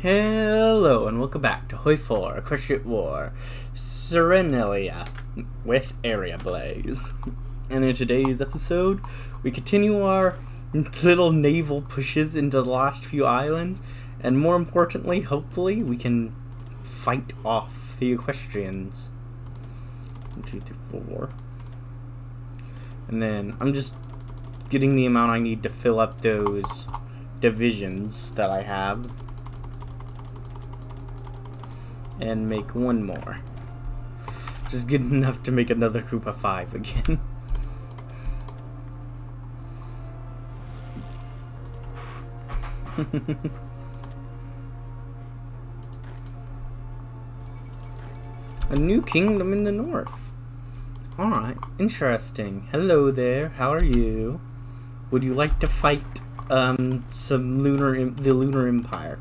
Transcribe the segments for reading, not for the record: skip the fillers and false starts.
Hello and welcome back to Hoi 4, Equestria War, Sirenalia with Area Blaze. And in today's episode, we continue our little naval pushes into the last few islands, and more importantly, hopefully, we can fight off the Equestrians. 1, 2, 3, 4. And then I'm just getting the amount I need to fill up those divisions that I have. And make one more. Just good enough to make another group of 5 again. A new kingdom in the north. Alright, interesting. Hello there, how are you? Would you like to fight the Lunar Empire?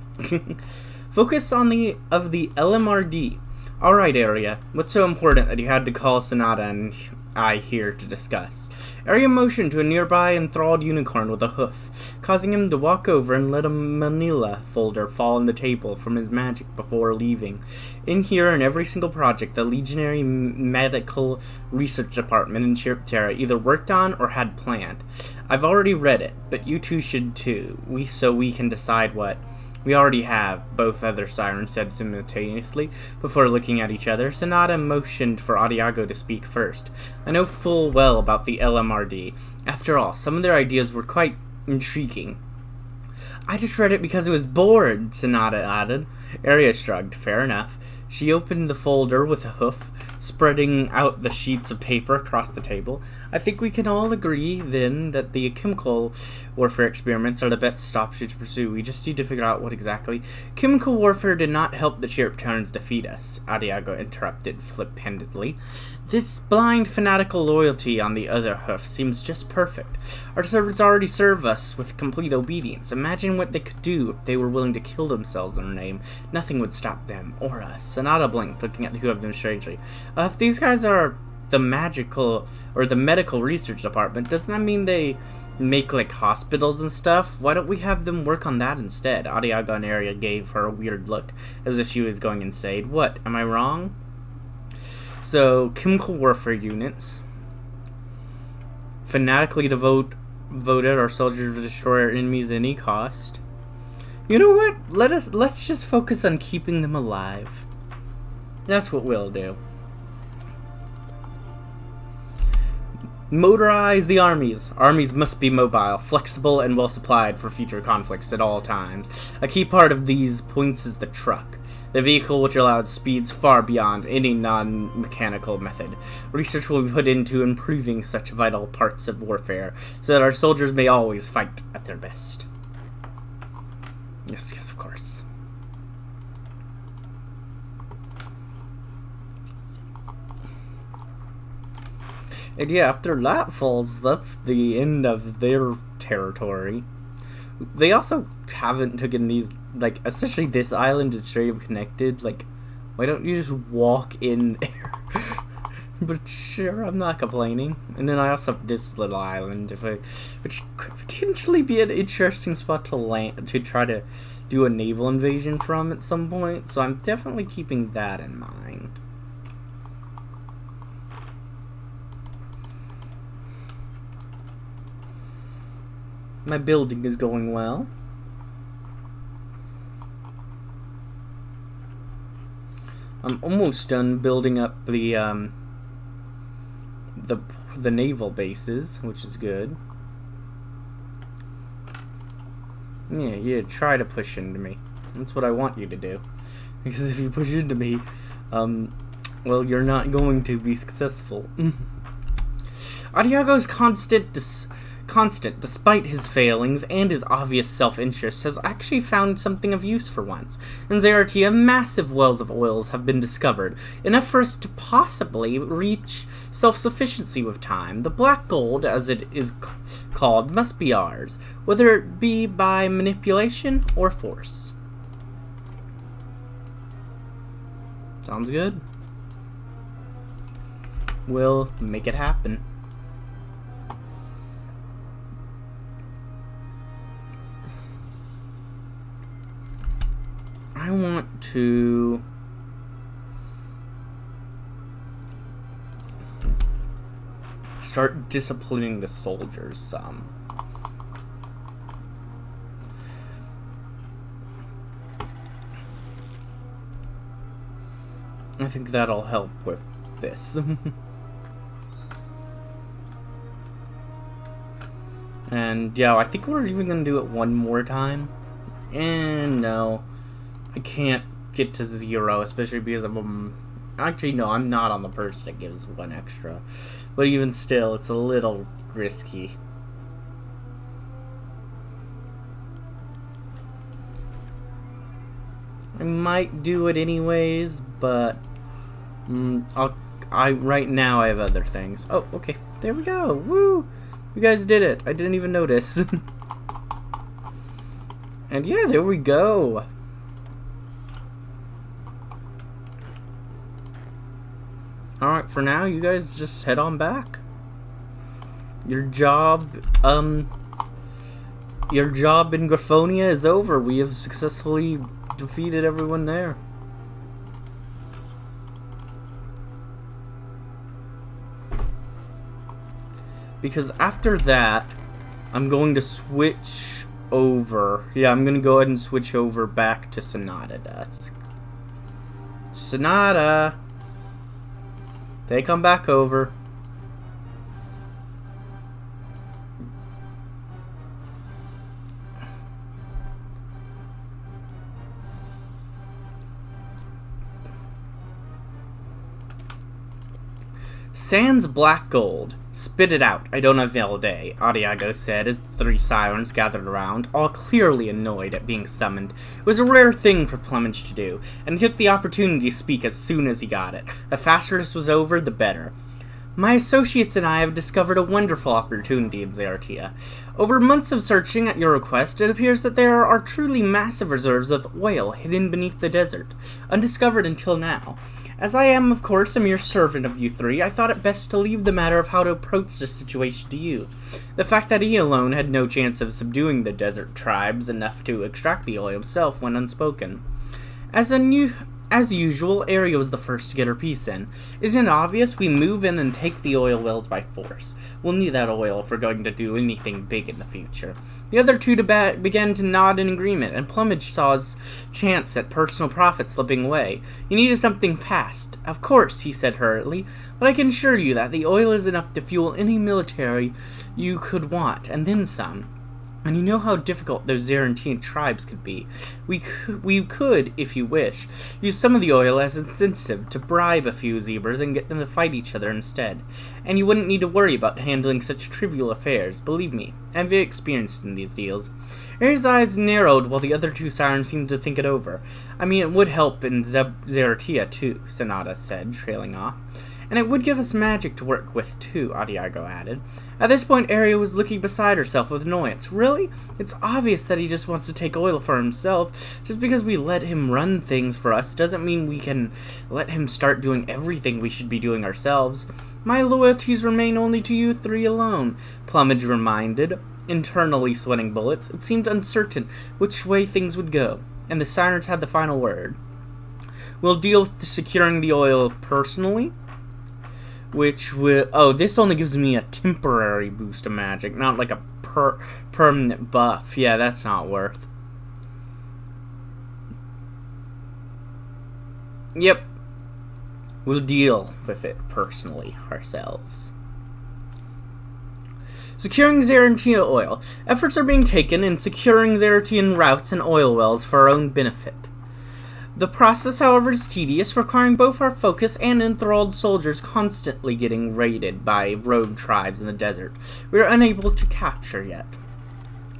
Focus on the LMRD. Alright, Area. What's so important that you had to call Sonata and I here to discuss? Area motioned to a nearby enthralled unicorn with a hoof, causing him to walk over and let a manila folder fall on the table from his magic before leaving. In here, in every single project, the Legionary Medical Research Department in Chirptera either worked on or had planned. I've already read it, but you two should too, so we can decide what we already have, both other sirens said simultaneously, before looking at each other. Sonata motioned for Adiago to speak first. I know full well about the LMRD. After all, some of their ideas were quite intriguing. I just read it because I was bored, Sonata added. Area shrugged. Fair enough. She opened the folder with a hoof, spreading out the sheets of paper across the table. I think we can all agree, then, that the chemical warfare experiments are the best option to pursue. We just need to figure out what exactly. Chemical warfare did not help the Chirpterans defeat us, Adiago interrupted flippantly. This blind, fanatical loyalty on the other hoof seems just perfect. Our servants already serve us with complete obedience. Imagine what they could do if they were willing to kill themselves in our name. Nothing would stop them, or us. Sonata blinked, looking at the two of them strangely. If these guys are the medical research department, doesn't that mean they make like hospitals and stuff? Why don't we have them work on that instead? Adiago and Area gave her a weird look, as if she was going insane. What, am I wrong? So, chemical warfare units fanatically voted our soldiers to destroy our enemies at any cost. You know what? Let's just focus on keeping them alive. That's what we'll do. Motorize the armies. Armies must be mobile, flexible, and well supplied for future conflicts at all times. A key part of these points is the truck, the vehicle which allows speeds far beyond any non-mechanical method. Research will be put into improving such vital parts of warfare, so that our soldiers may always fight at their best. Yes, of course. And yeah, after that falls, that's the end of their territory. They also haven't taken these, like, especially this island is straight up connected. Like, why don't you just walk in there? But sure, I'm not complaining. And then I also have this little island, which could potentially be an interesting spot to land, to try to do a naval invasion from at some point. So I'm definitely keeping that in mind. My building is going well. I'm almost done building up the naval bases, which is good. Yeah, try to push into me. That's what I want you to do. Because if you push into me, well, you're not going to be successful. Adiago's constant, despite his failings and his obvious self-interest, has actually found something of use for once. In Zeratia, massive wells of oils have been discovered, enough for us to possibly reach self-sufficiency with time. The black gold, as it is called, must be ours, whether it be by manipulation or force. Sounds good. We'll make it happen. I want to... start disciplining the soldiers some. I think that'll help with this. And yeah, I think we're even gonna do it one more time. And no, I can't get to 0, especially because I'm actually no, I'm not on the person that gives 1 extra. But even still, it's a little risky. I might do it anyways, but right now I have other things. Oh, okay, there we go. Woo! You guys did it. I didn't even notice. And yeah, there we go. Alright, for now, you guys just head on back. Your job in Griffonia is over. We have successfully defeated everyone there. Because after that, I'm going to switch over. Yeah, I'm going to go ahead and switch over back to Sonata Desk. Sonata! They come back over. Sans black gold. Spit it out. I don't have all day, Adiago said as the 3 sirens gathered around, all clearly annoyed at being summoned. It was a rare thing for Plumage to do, and he took the opportunity to speak as soon as he got it. The faster this was over, the better. My associates and I have discovered a wonderful opportunity in Zeratia. Over months of searching at your request, it appears that there are truly massive reserves of oil hidden beneath the desert, undiscovered until now. As I am, of course, a mere servant of you 3, I thought it best to leave the matter of how to approach this situation to you. The fact that he alone had no chance of subduing the desert tribes enough to extract the oil himself went unspoken. As usual, Aria was the first to get her piece in. Isn't it obvious? We move in and take the oil wells by force. We'll need that oil if we're going to do anything big in the future. The other 2 began to nod in agreement, and Plumage saw his chance at personal profit slipping away. You needed something fast. Of course, he said hurriedly, but I can assure you that the oil is enough to fuel any military you could want, and then some. And you know how difficult those Zerentine tribes could be. We could, if you wish, use some of the oil as incentive to bribe a few zebras and get them to fight each other instead. And you wouldn't need to worry about handling such trivial affairs, believe me. I'm very experienced in these deals. Aria's eyes narrowed while the other 2 sirens seemed to think it over. I mean, it would help in Zeratia too, Sonata said, trailing off. And it would give us magic to work with, too, Adiago added. At this point, Aria was looking beside herself with annoyance. Really? It's obvious that he just wants to take oil for himself. Just because we let him run things for us doesn't mean we can let him start doing everything we should be doing ourselves. My loyalties remain only to you 3 alone, Plumage reminded, internally sweating bullets. It seemed uncertain which way things would go, and the sirens had the final word. We'll deal with securing the oil personally, which will... Oh, this only gives me a temporary boost of magic, not like a permanent buff. Yeah, that's not worth. Yep. We'll deal with it personally ourselves. Securing Zeratina oil. Efforts are being taken in securing Zeratian routes and oil wells for our own benefit. The process, however, is tedious, requiring both our focus and enthralled soldiers constantly getting raided by rogue tribes in the desert we are unable to capture yet.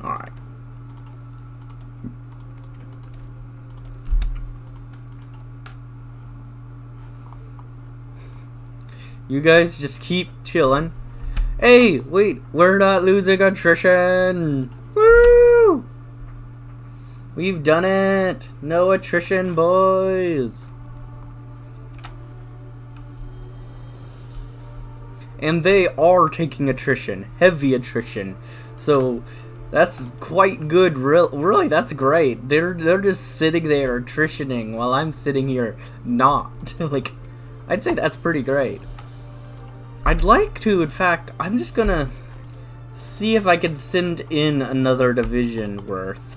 Alright. You guys just keep chilling. Hey, wait, we're not losing attrition! Woo! We've done it! No attrition, boys! And they are taking attrition. Heavy attrition. So, That's quite good. Really, that's great. They're just sitting there attritioning while I'm sitting here not. Like, I'd say that's pretty great. I'd like to, in fact, I'm just gonna see if I can send in another division worth.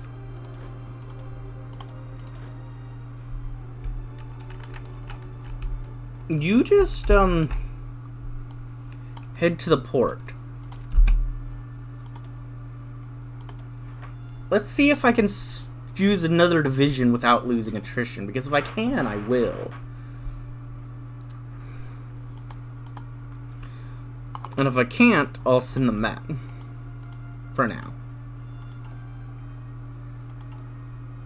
You just, head to the port. Let's see if I can use another division without losing attrition, because if I can, I will. And if I can't, I'll send them back. For now.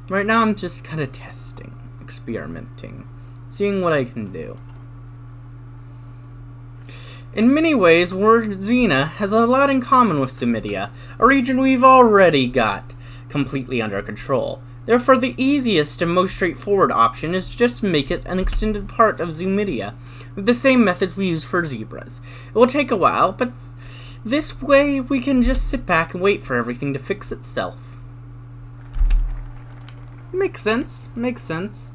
Right now, I'm just kind of testing, experimenting, seeing what I can do. In many ways, Xena has a lot in common with Zumidia, a region we've already got completely under control. Therefore, the easiest and most straightforward option is to just make it an extended part of Zumidia, with the same methods we use for zebras. It will take a while, but this way we can just sit back and wait for everything to fix itself. Makes sense. Makes sense.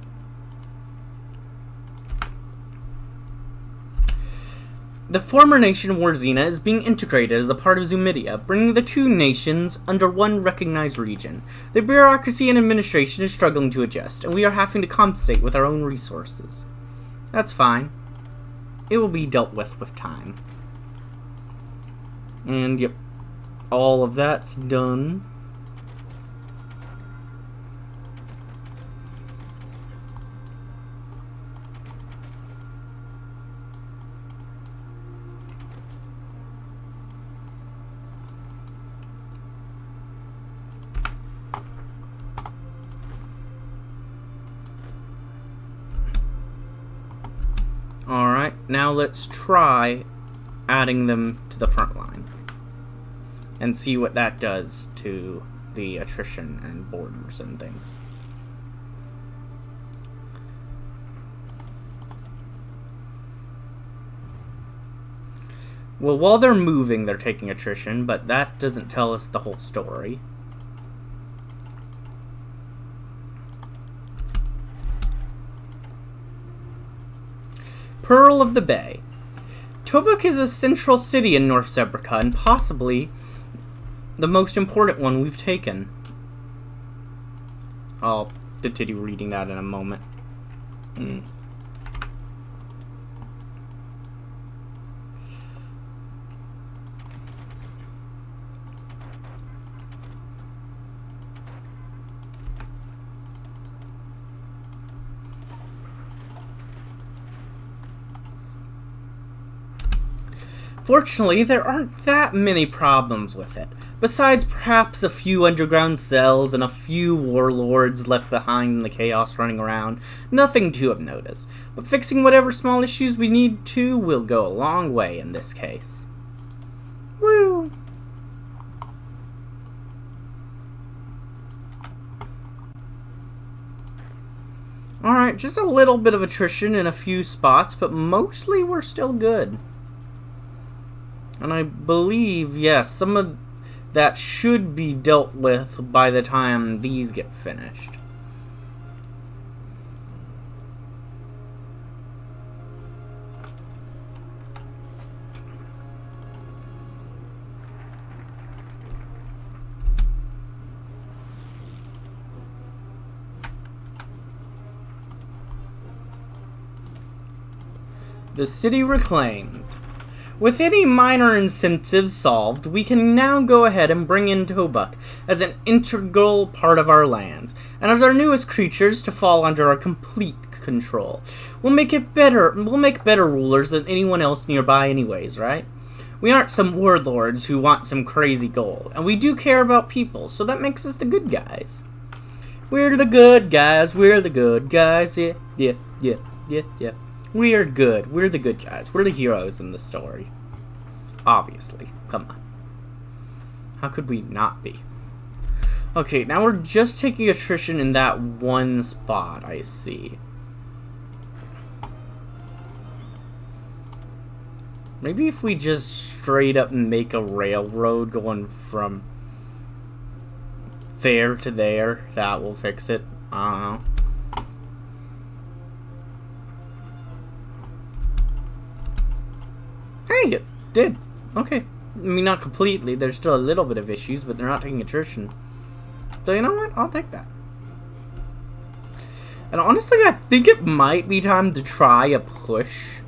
The former nation Warzina is being integrated as a part of Zumidia, bringing the two nations under one recognized region. The bureaucracy and administration is struggling to adjust, and we are having to compensate with our own resources. That's fine. It will be dealt with time. And yep, all of that's done. Alright, now let's try adding them to the front line and see what that does to the attrition and borders and things. Well, while they're moving, they're taking attrition, but that doesn't tell us the whole story. Pearl of the Bay. Tobuk is a central city in North Zebrica, and possibly the most important one we've taken. I'll continue reading that in a moment. Fortunately, there aren't that many problems with it, besides perhaps a few underground cells and a few warlords left behind in the chaos running around. Nothing too obnoxious, but fixing whatever small issues we need to will go a long way in this case. Woo! Alright, just a little bit of attrition in a few spots, but mostly we're still good. And I believe, yes, some of that should be dealt with by the time these get finished. The city reclaimed. With any minor incentives solved, we can now go ahead and bring in Tobuk as an integral part of our lands, and as our newest creatures to fall under our complete control. We'll make better rulers than anyone else nearby anyways, right? We aren't some warlords who want some crazy goal, and we do care about people, so that makes us the good guys. We're the good guys, we're the good guys, yeah. We're good. We're the good guys. We're the heroes in the story. Obviously. Come on. How could we not be? Okay, now we're just taking attrition in that one spot, I see. Maybe if we just straight up make a railroad going from there to there. That will fix it. I don't know. Hey, it did. Okay. I mean, not completely. There's still a little bit of issues, but they're not taking attrition. So you know what? I'll take that. And honestly, I think it might be time to try a push.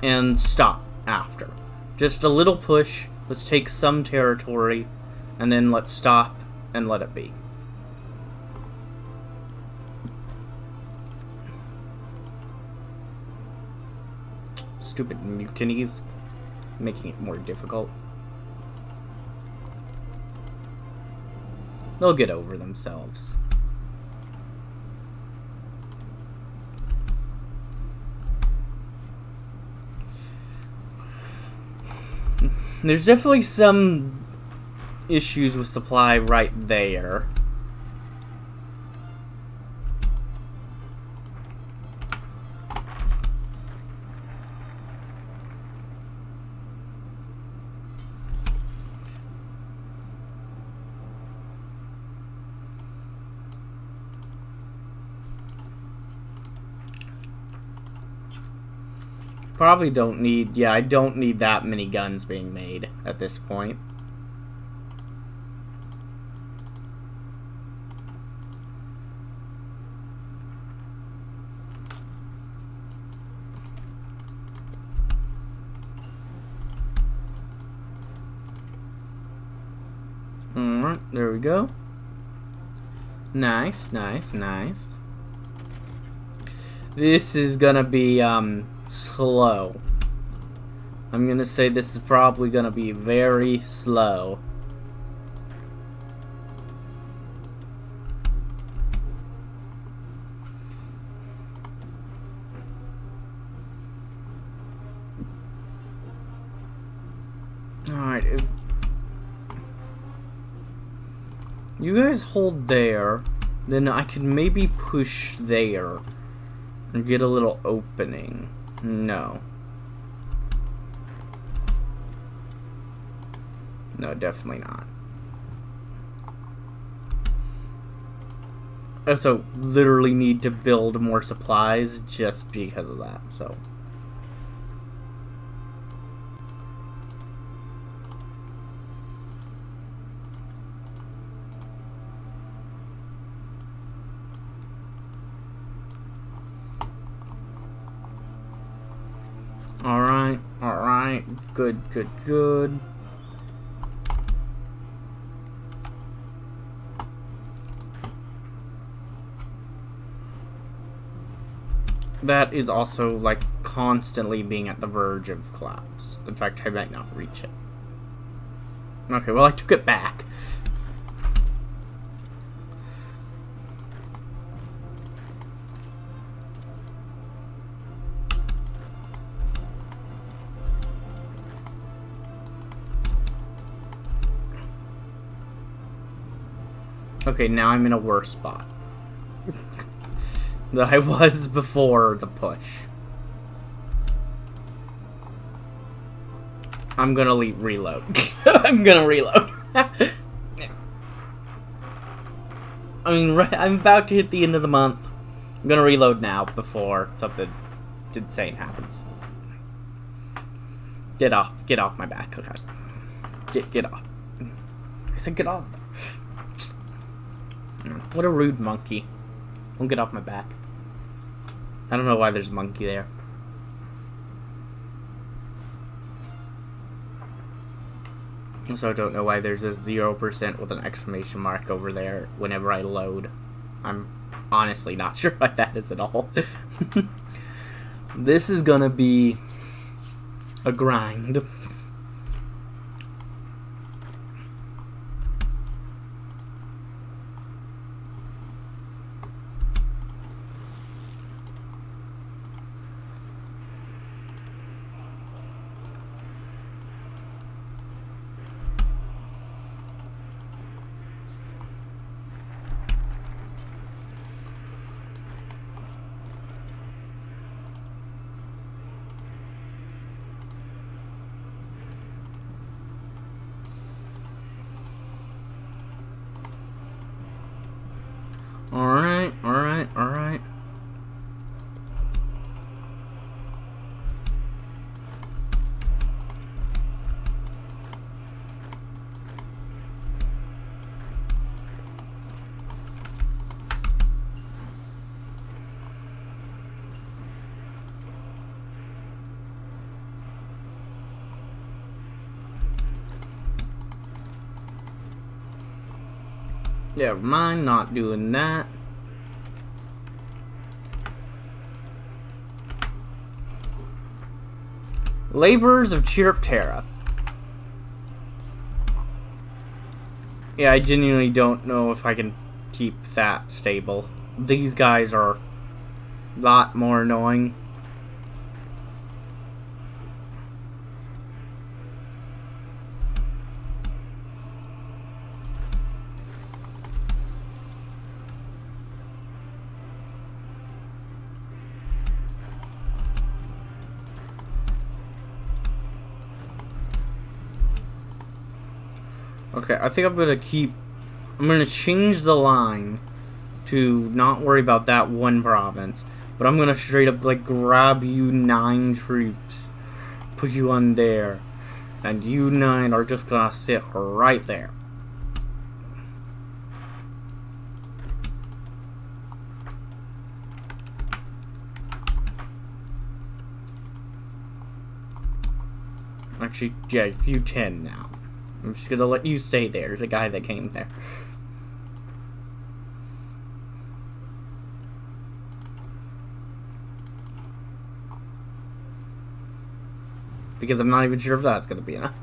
And stop after. Just a little push. Let's take some territory. And then let's stop and let it be. Stupid mutinies. Making it more difficult. They'll get over themselves. There's definitely some issues with supply right there. Probably don't need, yeah, I don't need that many guns being made at this point. Alright, there we go. Nice, nice, nice. This is gonna be, slow. I'm gonna say this is probably gonna be very slow. Alright, if you guys hold there, then I can maybe push there and get a little opening. No. No, definitely not. I also literally need to build more supplies just because of that, so. Alright, alright. Good, good, good. That is also, like, constantly being at the verge of collapse. In fact, I might not reach it. Okay, well, I took it back. Okay, now I'm in a worse spot than I was before the push. I'm gonna reload. I'm gonna reload. I mean, I'm about to hit the end of the month. I'm gonna reload now before something insane happens. Get off my back. Okay. Get off. I said get off. What a rude monkey. Don't get off my back. I don't know why there's a monkey there. Also, I don't know why there's a 0% with an exclamation mark over there whenever I load. I'm honestly not sure why that is at all. This is gonna be a grind. Alright, alright, alright. Never mind, not doing that. Laborers of Chirptera. Yeah, I genuinely don't know if I can keep that stable. These guys are a lot more annoying. Okay, I think I'm gonna change the line to not worry about that one province, but I'm gonna straight up like grab you 9 troops, put you on there, and you 9 are just gonna sit right there. Actually, yeah, you 10 now. I'm just gonna let you stay there, the guy that came there. Because I'm not even sure if that's gonna be enough.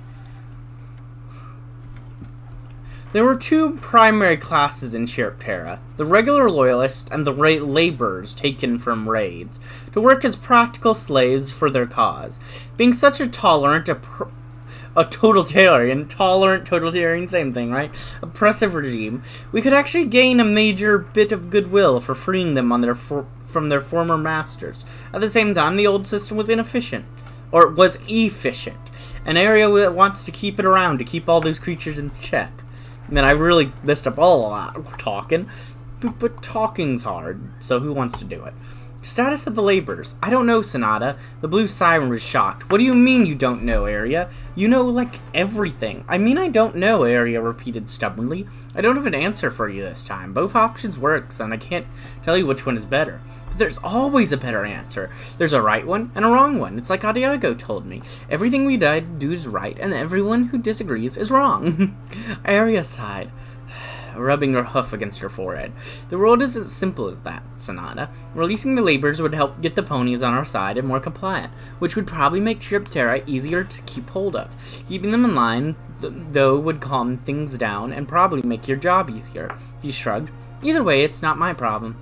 There were 2 primary classes in Chirptera, the regular loyalists and the laborers taken from raids, to work as practical slaves for their cause. Being such a tolerant, totalitarian, same thing, right? Oppressive regime, we could actually gain a major bit of goodwill for freeing them on from their former masters. At the same time, the old system was efficient. An area that wants to keep it around, to keep all those creatures in check. Man, I really messed up all a lot talking, but talking's hard, so who wants to do it? Status of the laborers. I don't know, Sonata. The blue siren was shocked. What do you mean you don't know, Area? You know, like, everything. I mean I don't know, Area repeated stubbornly. I don't have an answer for you this time. Both options works, and I can't tell you which one is better. But there's always a better answer. There's a right one and a wrong one. It's like Adiago told me. Everything we do is right, and everyone who disagrees is wrong. Area sighed, rubbing her hoof against her forehead. The world isn't as simple as that, Sonata. Releasing the laborers would help get the ponies on our side and more compliant, which would probably make Chirptera easier to keep hold of. Keeping them in line, though, would calm things down and probably make your job easier. He shrugged. Either way, it's not my problem.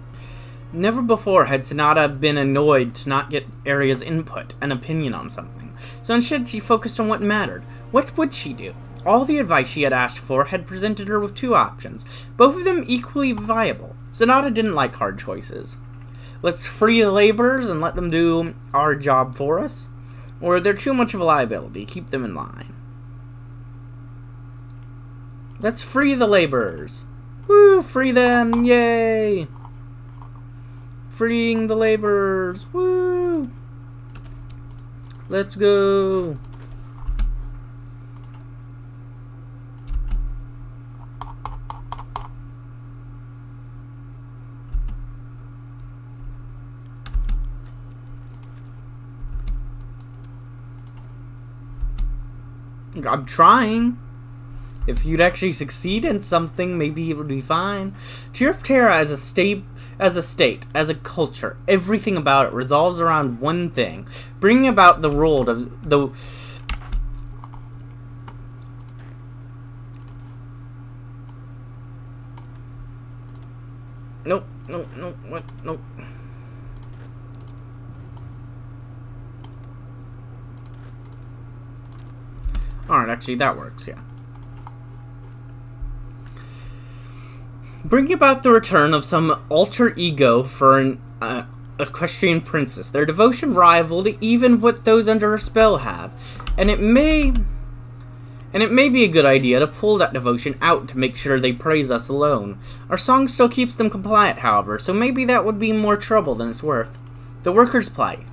Never before had Sonata been annoyed to not get Aria's input and opinion on something, so instead she focused on what mattered. What would she do? All the advice she had asked for had presented her with 2 options, both of them equally viable. Sonata didn't like hard choices. Let's free the laborers and let them do our job for us, or they're too much of a liability, keep them in line. Let's free the laborers. Woo, free them, yay! Freeing the laborers, woo! Let's go! I'm trying. If you'd actually succeed in something, maybe it would be fine. Chirptera as a state, as a culture, everything about it revolves around one thing: bringing about the world of the. Nope. What? Nope. Alright, actually, that works, yeah. Bringing about the return of some alter ego for an equestrian princess. Their devotion rivaled even what those under her spell have. And And it may be a good idea to pull that devotion out to make sure they praise us alone. Our song still keeps them compliant, however, so maybe that would be more trouble than it's worth. The workers' plight.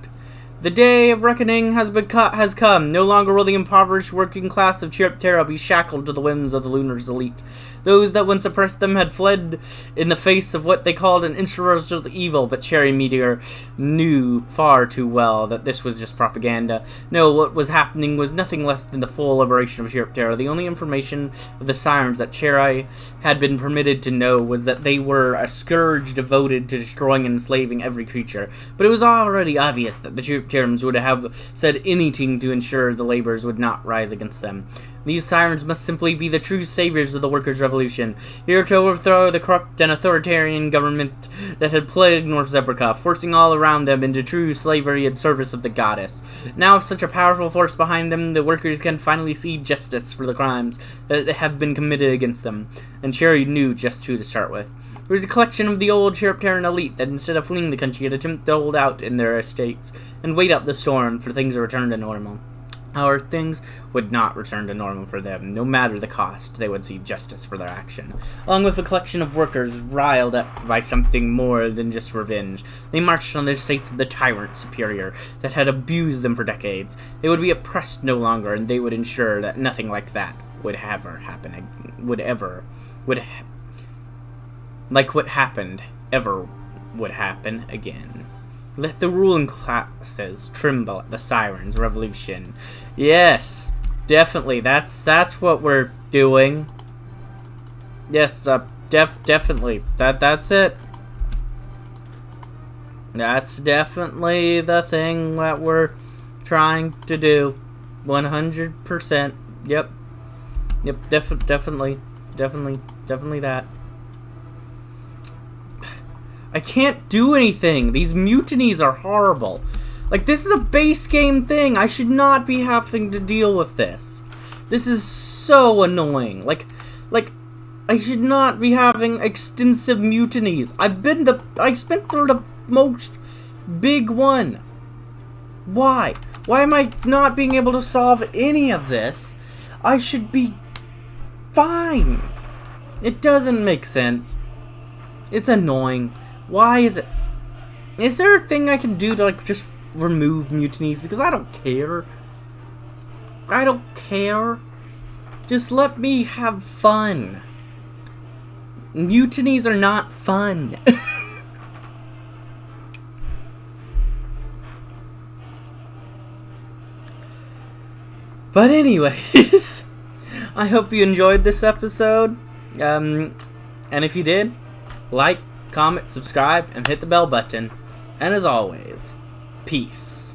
The day of reckoning has come. No longer will the impoverished working class of Chiroptera be shackled to the whims of the Lunar's elite. Those that once oppressed them had fled in the face of what they called an instrumental evil, but Cherry Meteor knew far too well that this was just propaganda. No, what was happening was nothing less than the full liberation of Chiroptera. The only information of the Sirens that Cherry had been permitted to know was that they were a scourge devoted to destroying and enslaving every creature. But it was already obvious that the Chiropterans would have said anything to ensure the laborers would not rise against them. These Sirens must simply be the true saviors of the workers' revolution, here to overthrow the corrupt and authoritarian government that had plagued North Zebrica, forcing all around them into true slavery and service of the goddess. Now, with such a powerful force behind them, the workers can finally see justice for the crimes that have been committed against them, and Cherry knew just who to start with. There was a collection of the old Chiropteran elite that, instead of fleeing the country, had attempted to hold out in their estates and wait out the storm for things to return to normal. However, things would not return to normal for them. No matter the cost, they would see justice for their action. Along with a collection of workers riled up by something more than just revenge, they marched on the estates of the tyrant superior that had abused them for decades. They would be oppressed no longer, and they would ensure that nothing like that would ever happen. Like what happened ever would happen again. Let the ruling classes tremble at the Sirens' revolution. Yes, definitely. That's what we're doing. Yes, definitely. That's it. That's definitely the thing that we're trying to do. 100%. Yep. Definitely that. I can't do anything. These mutinies are horrible. Like, this is a base game thing. I should not be having to deal with this. This is so annoying. Like, I should not be having extensive mutinies. I spent through the most big one. Why? Why am I not being able to solve any of this? I should be fine. It doesn't make sense. It's annoying. Why is it? Is there a thing I can do to, like, just remove mutinies? Because I don't care. I don't care. Just let me have fun. Mutinies are not fun. But anyways, I hope you enjoyed this episode. And if you did, like, comment, subscribe, and hit the bell button. And as always, peace.